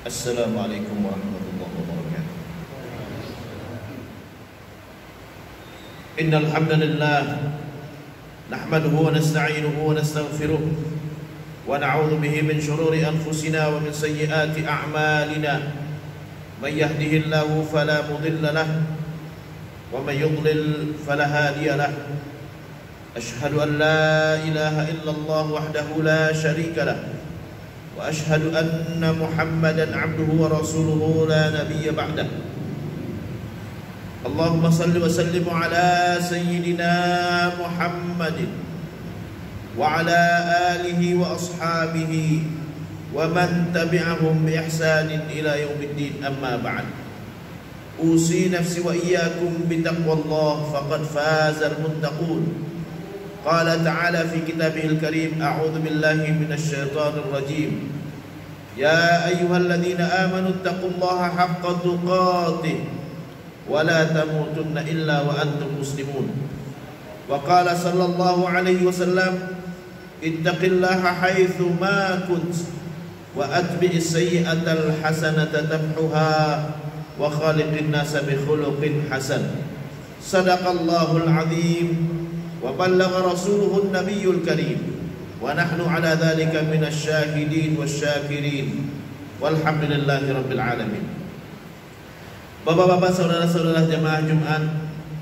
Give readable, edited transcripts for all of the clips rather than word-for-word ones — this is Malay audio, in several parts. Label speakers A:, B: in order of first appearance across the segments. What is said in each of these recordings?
A: Assalamualaikum warahmatullahi wabarakatuh. Innal hamdalillah nahmaduhu wa nasta'inuhu wa nastaghfiruh wa na'udzu bihi min shururi anfusina wa min sayyiati a'malina. Man yahdihillahu fala mudilla lahu wa man yudlil fala hadiya lahu. Ashhadu an la ilaha illallah wahdahu la syarika lahu wa ashhadu anna Muhammadan abduhu wa rasuluhu la nabiyya ba'dah. Allahumma salli wa sallim ala sayyidina Muhammadin wa ala alihi wa ashabihi wa man tabi'ahum bi ihsanin ila yaumiddin, amma ba'd. Usi nafsi wa iyyakum bi taqwallah faqad fazal muttaqun. Qala ta'ala fi kitabihil karim, a'udzu billahi minasy syaithanir rajim. Ya ayyuhalladzina amanu taqullaha haqqa tuqatih wa la tamutunna illa wa antum muslimun. Wa qala sallallahu alaihi wasallam, ittaqillaha haitsu ma kunt wa atbi'is sayyi'atal hasanata tamhuha wa khaliqin nasa bi khuluqin hasan. Sadaqallahul azim wa ballagha rasuluhun nabiyyul karim wa nahnu ala dhalika minasy syahidin wasyakirin walhamdulillahi rabbil alamin. Bapak-bapak, saudara-saudara jemaah Jumat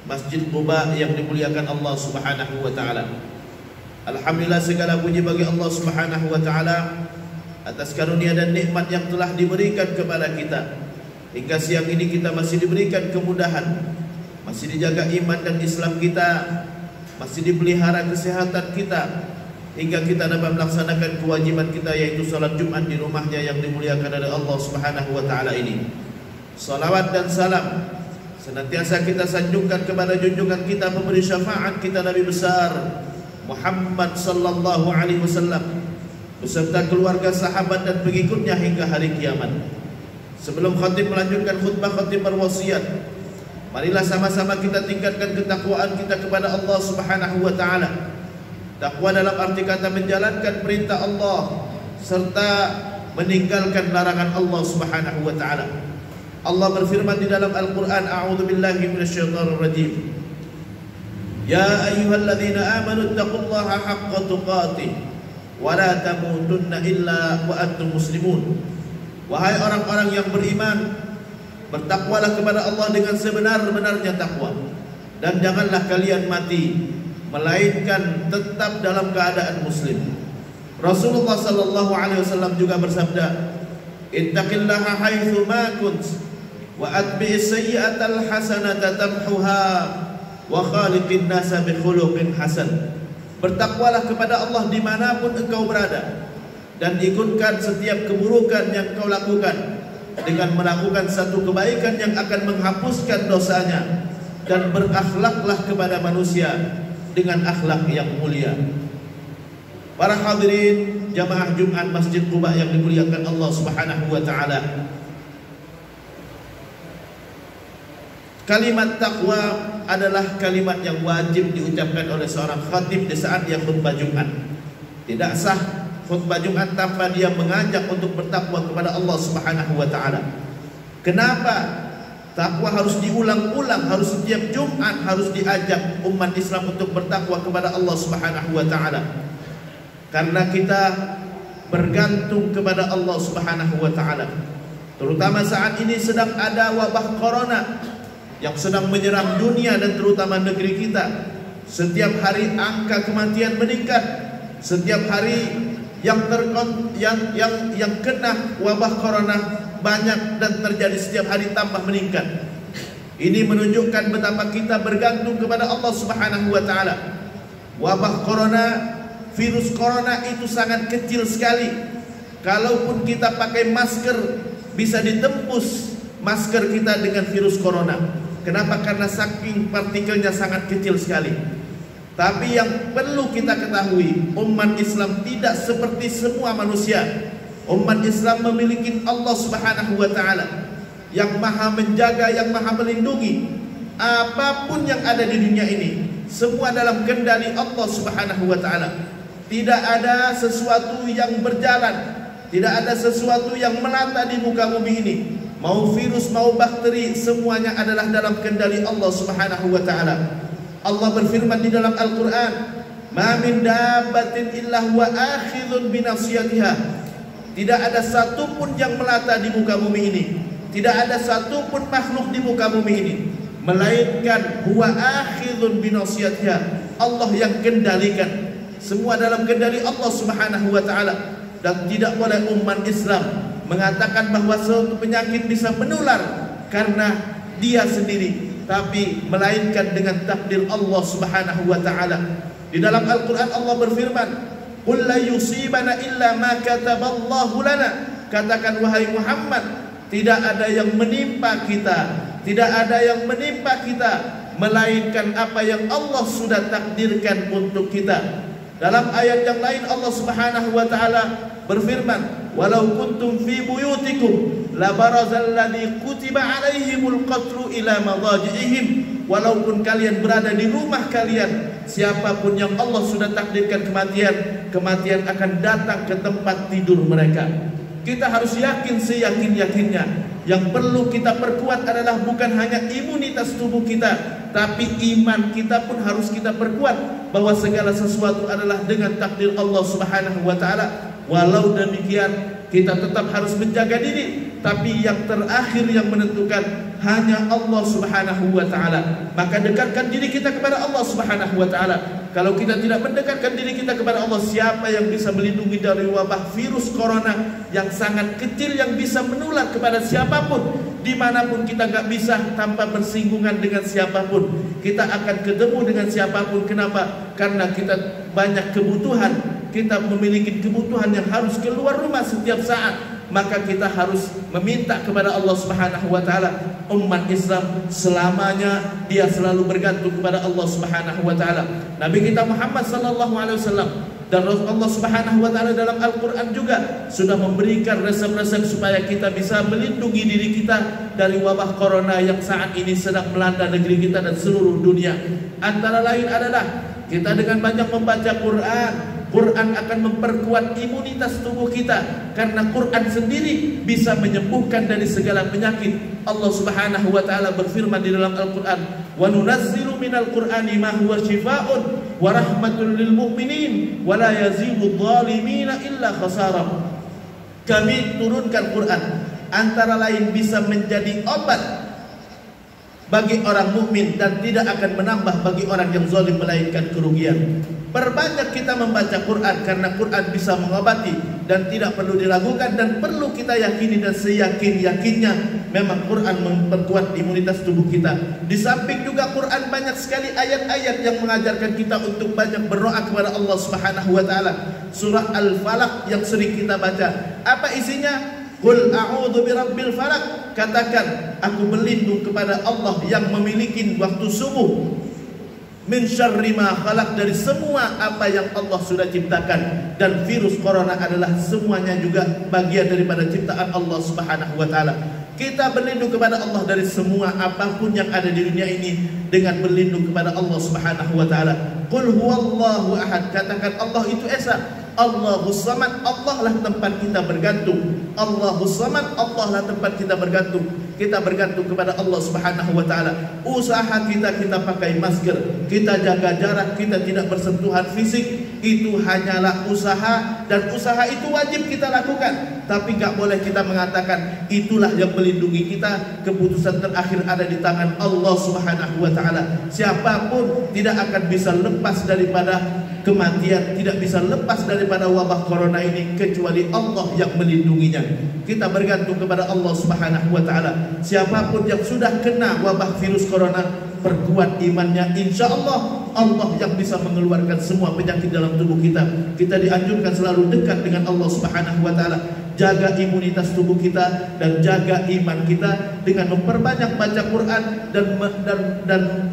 A: Masjid Quba yang dimuliakan Allah Subhanahu wa taala. Alhamdulillah, segala puji bagi Allah Subhanahu wa taala atas karunia dan nikmat yang telah diberikan kepada kita. Hingga siang ini kita masih diberikan kemudahan, masih dijaga iman dan Islam kita, masih dipelihara kesehatan kita, hingga kita dapat melaksanakan kewajiban kita, yaitu salat Jumat di rumahnya yang dimuliakan oleh Allah Subhanahu wa taala ini. Salawat dan salam senantiasa kita sanjungkan kepada junjungan kita, pemberi syafaat kita, Nabi besar Muhammad sallallahu alaihi wasallam beserta keluarga, sahabat dan pengikutnya hingga hari kiamat. Sebelum khatib melanjutkan khutbah, khatib berwasiat, marilah sama-sama kita tingkatkan ketakwaan kita kepada Allah Subhanahu wa taala. Takwa dalam arti kata menjalankan perintah Allah serta meninggalkan larangan Allah Subhanahu wa taala. Allah berfirman di dalam Al-Qur'an, a'udzu billahi minasyaitonir rajim. Ya ayyuhalladzina amanu taqullaha haqqa tuqatih wa la tamutunna illa wa antum muslimun. Wahai orang-orang yang beriman, bertakwalah kepada Allah dengan sebenar-benarnya takwa, dan janganlah kalian mati melainkan tetap dalam keadaan muslim. Rasulullah sallallahu alaihi wasallam juga bersabda, ittaqillaha haitsu ma kunt wa atbi'is sayyi'atal hasanata tamhuha wa khaliqin nasa bi khuluqin hasan. Bertakwalah kepada Allah dimanapun engkau berada, dan ikutkan setiap keburukan yang kau lakukan dengan melakukan satu kebaikan yang akan menghapuskan dosanya, dan berakhlaklah kepada manusia dengan akhlak yang mulia. Para hadirin jamaah Jumat Masjid Quba yang dimuliakan Allah Subhanahu wa taala, kalimat takwa adalah kalimat yang wajib diucapkan oleh seorang khatib di saat dia khutbah Jumat. Tidak sah khutbah Jumat tanpa dia mengajak untuk bertakwa kepada Allah Subhanahu wa taala. Kenapa? Takwa harus diulang-ulang, harus setiap Jumat harus diajak umat Islam untuk bertakwa kepada Allah Subhanahu wa taala. Karena kita bergantung kepada Allah Subhanahu wa taala. Terutama saat ini sedang ada wabah corona yang sedang menyerang dunia dan terutama negeri kita. Setiap hari angka kematian meningkat. Setiap hari yang kena wabah corona banyak dan terjadi setiap hari tambah meningkat. Ini menunjukkan betapa kita bergantung kepada Allah Subhanahu wa taala. Wabah corona, virus corona itu sangat kecil sekali. Kalaupun kita pakai masker, bisa ditembus masker kita dengan virus corona. Kenapa? Karena saking partikelnya sangat kecil sekali. Tapi yang perlu kita ketahui, umat Islam tidak seperti semua manusia. Umat Islam memiliki Allah Subhanahu wa taala yang maha menjaga, yang maha melindungi. Apapun yang ada di dunia ini, semua dalam kendali Allah Subhanahu wa taala. Tidak ada sesuatu yang berjalan Tidak ada sesuatu yang melata di muka bumi ini. Mau virus, mau bakteri, semuanya adalah dalam kendali Allah Subhanahu wa taala. Allah berfirman di dalam Al-Qur'an, "Ma min dabbatin illa huwa akhidhun bi nasiyatiha." Tidak ada satupun yang melata di muka bumi ini. Tidak ada satupun makhluk di muka bumi ini, melainkan huwa akhidhun bi nasiyatiha. Allah yang kendalikan. Semua dalam kendali Allah Subhanahu wa taala. Dan tidak boleh umat Islam mengatakan bahwa suatu penyakit bisa menular karena dia sendiri, tapi melainkan dengan takdir Allah Subhanahu wa taala. Di dalam Al-Qur'an Allah berfirman, "Qul la yusibana illa ma kataballahu lana." Katakan wahai Muhammad, tidak ada yang menimpa kita, tidak ada yang menimpa kita melainkan apa yang Allah sudah takdirkan untuk kita. Dalam ayat yang lain Allah Subhanahu wa taala berfirman, "Walau kuntum fi buyutikum la barazal ladzi kutiba alaihimul qatlu ila madaji'ihim." Walaupun kalian berada di rumah kalian, siapapun yang Allah sudah takdirkan kematian akan datang ke tempat tidur mereka. Kita harus yakin seyakin-yakinnya. Yang perlu kita perkuat adalah bukan hanya imunitas tubuh kita, tapi iman kita pun harus kita perkuat bahwa segala sesuatu adalah dengan takdir Allah Subhanahu wa taala. Walau demikian, kita tetap harus menjaga diri, tapi yang terakhir yang menentukan hanya Allah Subhanahu wa taala. Maka dekatkan diri kita kepada Allah Subhanahu wa taala. Kalau kita tidak mendekatkan diri kita kepada Allah, siapa yang bisa melindungi dari wabah virus corona yang sangat kecil yang bisa menular kepada siapapun, dimanapun kita nggak bisa tanpa bersinggungan dengan siapapun. Kita akan ketemu dengan siapapun. Kenapa? Karena kita banyak kebutuhan, kita memiliki kebutuhan yang harus keluar rumah setiap saat. Maka kita harus meminta kepada Allah Subhanahu wa taala. Umat Islam selamanya dia selalu bergantung kepada Allah Subhanahu wa taala. Nabi kita Muhammad sallallahu alaihi wasallam dan Allah Subhanahu wa taala dalam Al-Qur'an juga sudah memberikan resep-resep supaya kita bisa melindungi diri kita dari wabah corona yang saat ini sedang melanda negeri kita dan seluruh dunia. Antara lain adalah kita dengan banyak membaca Quran. Quran akan memperkuat imunitas tubuh kita, karena Quran sendiri bisa menyembuhkan dari segala penyakit. Allah Subhanahu wa taala berfirman di dalam Al-Qur'an, "Wa nunazzilu minal Qur'ani ma huwa shifaa'un wa rahmatun lil mu'minin wa la yazidu adh-dhalimina illa khasara." Kami turunkan Quran antara lain bisa menjadi obat bagi orang mukmin dan tidak akan menambah bagi orang yang zalim melainkan kerugian. Perbanyak kita membaca Quran karena Quran bisa mengobati dan tidak perlu diragukan dan perlu kita yakini dan seyakin-yakinnya memang Quran memperkuat imunitas tubuh kita. Di samping juga Quran banyak sekali ayat-ayat yang mengajarkan kita untuk banyak berdoa kepada Allah Subhanahu wa taala. Surah Al-Falaq yang sering kita baca. Apa isinya? Qul a'udzu birabbil falaq. Katakan, aku berlindung kepada Allah yang memiliki waktu subuh. Min syarri ma khalaq, dari semua apa yang Allah sudah ciptakan. Dan virus corona adalah semuanya juga bagian daripada ciptaan Allah Subhanahu wa taala. Kita berlindung kepada Allah dari semua apapun yang ada di dunia ini dengan berlindung kepada Allah Subhanahu wa taala. Qul huwallahu ahad. Katakan Allah itu esa. Allahus samad, Allah lah tempat kita bergantung. Allahus samad, Allah lah tempat kita bergantung. Kita bergantung kepada Allah Subhanahu wa taala. Usaha kita pakai masker, kita jaga jarak, kita tidak bersentuhan fisik. Itu hanyalah usaha, dan usaha itu wajib kita lakukan. Tapi gak boleh kita mengatakan itulah yang melindungi kita. Keputusan terakhir ada di tangan Allah Subhanahu wa taala. Siapapun tidak akan bisa lepas daripada kematian, tidak bisa lepas daripada wabah corona ini kecuali Allah yang melindunginya. Kita bergantung kepada Allah Subhanahu wa taala. Siapapun yang sudah kena wabah virus corona, perkuat imannya, insya Allah Allah yang bisa mengeluarkan semua penyakit dalam tubuh kita. Kita dianjurkan selalu dekat dengan Allah Subhanahu wa taala. Jaga imunitas tubuh kita dan jaga iman kita dengan memperbanyak baca Quran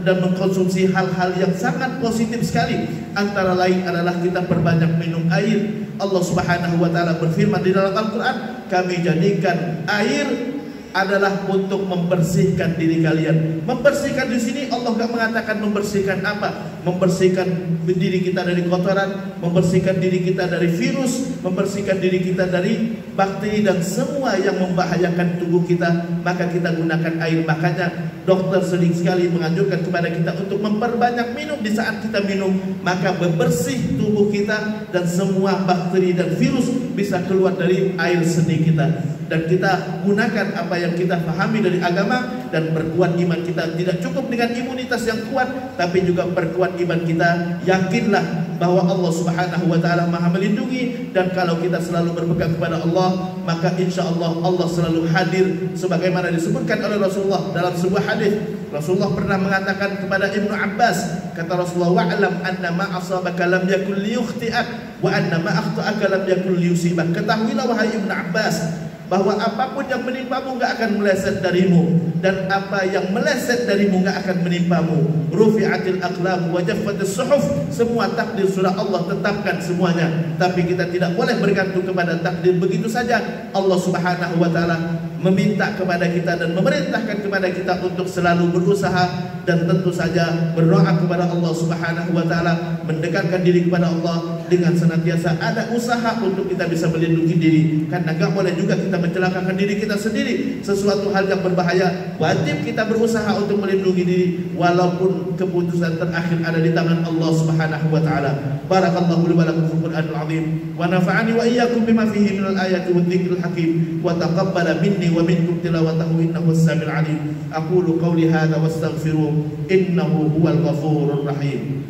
A: dan mengkonsumsi hal-hal yang sangat positif sekali. Antara lain adalah kita perbanyak minum air. Allah Subhanahu wa taala berfirman di dalam Al-Qur'an, kami jadikan air adalah untuk membersihkan diri kalian. Membersihkan di sini Allah enggak mengatakan membersihkan apa. membersihkan diri kita dari kotoran, membersihkan diri kita dari virus, membersihkan diri kita dari bakteri dan semua yang membahayakan tubuh kita, maka kita gunakan air. Makanya dokter sering sekali menganjurkan kepada kita untuk memperbanyak minum. Di saat kita minum, maka bebersih tubuh kita dan semua bakteri dan virus bisa keluar dari air seni kita. Dan kita gunakan apa yang kita pahami dari agama dan perkuat iman kita. Tidak cukup dengan imunitas yang kuat, tapi juga perkuat iman kita. Yakinlah bahwa Allah Subhanahu wa taala Maha melindungi, dan kalau kita selalu berpegang kepada Allah, maka insyaallah Allah selalu hadir sebagaimana disebutkan oleh Rasulullah dalam sebuah hadis. Rasulullah pernah mengatakan kepada Ibnu Abbas, kata Rasulullah, wa'lam anna ma asabaka lam yakul liyukhti'ak wa anna ma akhta'aka lam yakul liyusibak. Ketahuilah wahai Ibnu Abbas, bahwa apapun yang menimpamu enggak akan meleset darimu, dan apa yang meleset darimu enggak akan menimpamu. Rufi'atil aqlam wa jaffatis suhuf. Semua takdir sudah Allah tetapkan semuanya, tapi kita tidak boleh bergantung kepada takdir begitu saja. Allah Subhanahu wa taala meminta kepada kita dan memerintahkan kepada kita untuk selalu berusaha dan tentu saja berdoa kepada Allah Subhanahu wa taala, mendekatkan diri kepada Allah dengan senantiasa ada usaha untuk kita bisa melindungi diri, karena enggak boleh juga kita mencelakakan diri kita sendiri. Sesuatu hal yang berbahaya wajib kita berusaha untuk melindungi diri, walaupun keputusan terakhir ada di tangan Allah Subhanahu wa taala. Barakallahu li wa lakum fil Qur'anil azim wa nafa'ani wa iyyakum bima fihi minal ayati wadh-dhikril hakim wa taqabbala minni wa minkum tilawatahu innahu as-sami'ul 'alim. Aqulu qawli hadha wastaghfiruh innahu huwal ghafurur rahim.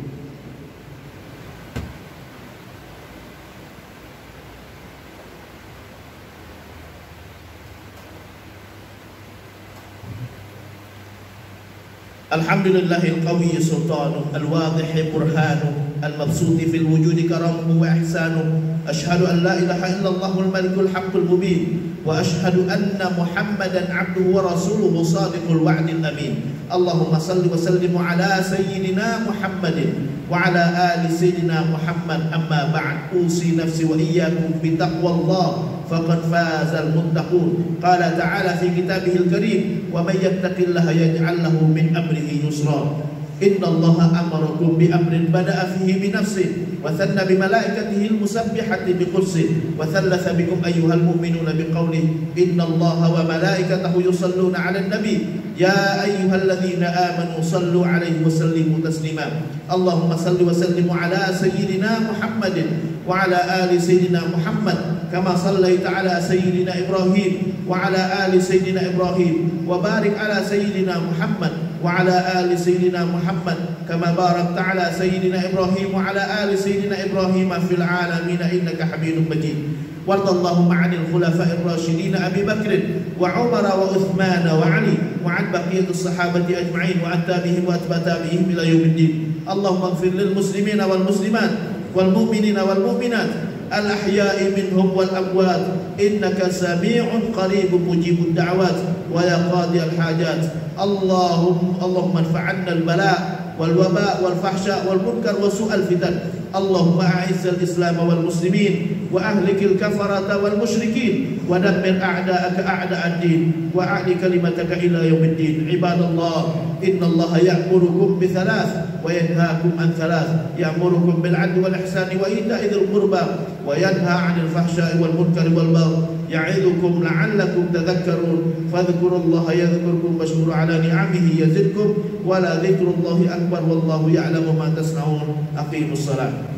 A: Alhamdulillahil qawiyyi sultanuh al-wadhihi burhanuh al-mabsuti fil wujudi karamuhu wa ihsanuh. Ashhadu an la ilaha illallahul malikul haqqul mubin wa ashhadu anna Muhammadan abduhu wa rasuluhu sadiqul wa'dil amin. Allahumma salli wa sallim ala sayyidina Muhammadin wa ala ali sayyidina Muhammad. Amma ba'd, usi nafsi wa iyyakum bi taqwallah faqad fazal muttaqun. Qala ta'ala fi kitabihil karim, wa may yattaqillaha yaj'al lahu min amrihi yusra. Innallaha amarakum bi amrin bada'a fihi bi nafsihi wa thanna bi malaikatihi al-musabbihati bi qudsihi wa thalatha bikum ayyuhal mu'minuna bi qawlihi innallaha wa malaikatahu yusalluna 'alan nabi ya ayyuhalladzina amanu sallu 'alaihi wa sallimu taslima. Allahumma salli wa sallim ala sayyidina Muhammadin wa ala ali sayyidina Muhammad kama sallaita ala sayyidina Ibrahim wa ala ali sayyidina Ibrahim wa barik ala sayyidina Muhammad wa ala ali sayyidina Muhammad kama barakta ala sayyidina Ibrahim wa ala ali sayyidina Ibrahim fil alamin innaka Hamidum Majid. Wardallahumma 'anil khulafa'ir rasyidin Abi Bakr wa Umar wa Uthman wa Ali wa 'an baqiyatus sahabati ajma'in wa an tabi'ihim wa atba' tabi'ihim ila yaumiddin. Allahumma ighfir lil muslimina wal muslimat wal mu'minina wal mu'minat al-ahya'i minhum wal amwat innaka sami'un qaribun mujibud da'awat wa ya qadiyal hajat. Allahumma anfa'anna al-bala' wal waba' wal fahsya wal munkar wa su'al fitan. Allahumma a'izzal islam wal muslimin wa ahlikil kafarata wal musyrikin wa dammir a'da'aka a'da'ad din wa a'li kalimataka ila yaumiddin. Ibadallah, innallaha ya'murukum bi thalath wa yanhaakum an thalath. Ya'murukum bil 'adli wal ihsani wa ita'i dzil qurba wa yanha 'anil fahsya'i wal munkari wal baghi ya'idukum la'allakum tadhakkarun. Fadhkurullaha yadhkurkum washkuru 'ala ni'amihi yazidkum wa la dhikrullahi akbar wallahu ya'lamu ma tasna'un. Aqimus shalah.